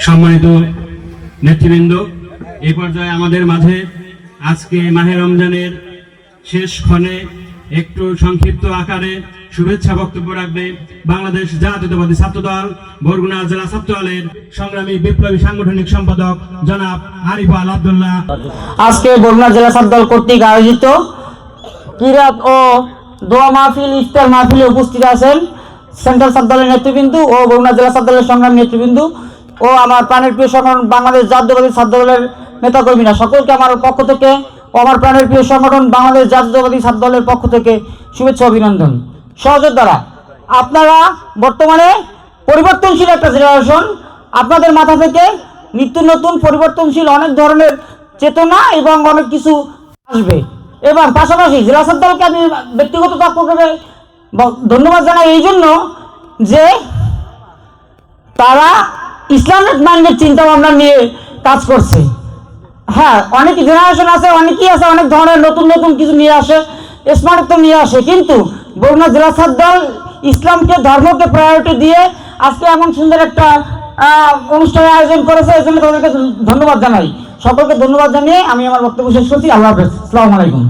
সম্মানিত নেতৃবৃন্দ, এই পর্যায়ে আমাদের মাঝে আজকে মাহে রমজানের শেষ ক্ষণে একটু সংক্ষিপ্ত আকারে শুভেচ্ছা বক্তব্য রাখবে বাংলাদেশ জাতীয়তাবাদী ছাত্রদল বরগুনা জেলা ছাত্রদলের সংগ্রামী বিপ্লবী সাংগঠনিক সম্পাদক জনাব আরিফ আল আব্দুল্লাহ। আজকে বরগুনা জেলা ছাত্রদল কর্তৃক আয়োজিত কিরাত ও দোয়া মাহফিল ইফতার মাহফিলে উপস্থিত আছেন সেন্ট্রাল ছাত্রদলের নেতৃবৃন্দ ও বরগুনা জেলা ছাত্রদলের সংগ্রামী নেতৃবৃন্দ ও আমার প্রাণের প্রিয় সংগঠন বাংলাদেশ জাতীয়তাবাদী ছাত্রদলের নেতাকর্মীরা সকলকে আমার পক্ষ থেকে ও আমার প্রাণের প্রিয় সংগঠন বাংলাদেশ জাতীয়তাবাদী ছাত্রদলের পক্ষ থেকে শুভেচ্ছা অভিনন্দন। সহযোদ্ধারা, আপনারা বর্তমানে পরিবর্তনশীল একটা জেনারেশন, আপনাদের মাথা থেকে নিত্য নতুন পরিবর্তনশীল অনেক ধরনের চেতনা এবং অনেক কিছু আসবে। এবং পাশাপাশি জেলা ছাত্রদলকে আমি ব্যক্তিগত পক্ষে ধন্যবাদ জানাই এই জন্য যে তারা ইসলামিক মাইন্ডের চিন্তা ভাবনা নিয়ে কাজ করছে। হ্যাঁ, অনেক জেনারেশন আছে, অনেকেই আছে অনেক ধরনের নতুন নতুন কিছু নিয়ে আসে, স্মার্টত্ব নিয়ে আসে, কিন্তু বরগুনা জেলা ছাত্রদল ইসলামকে ধর্মকে প্রায়োরিটি দিয়ে আজকে এমন সুন্দর একটা অনুষ্ঠানের আয়োজন করেছে। এই জন্য তাদেরকে ধন্যবাদ জানাই। সকলকে ধন্যবাদ জানিয়ে আমি আমার বক্তব্য শেষ করছি। আল্লাহ হাফেজ। আসসালামু আলাইকুম।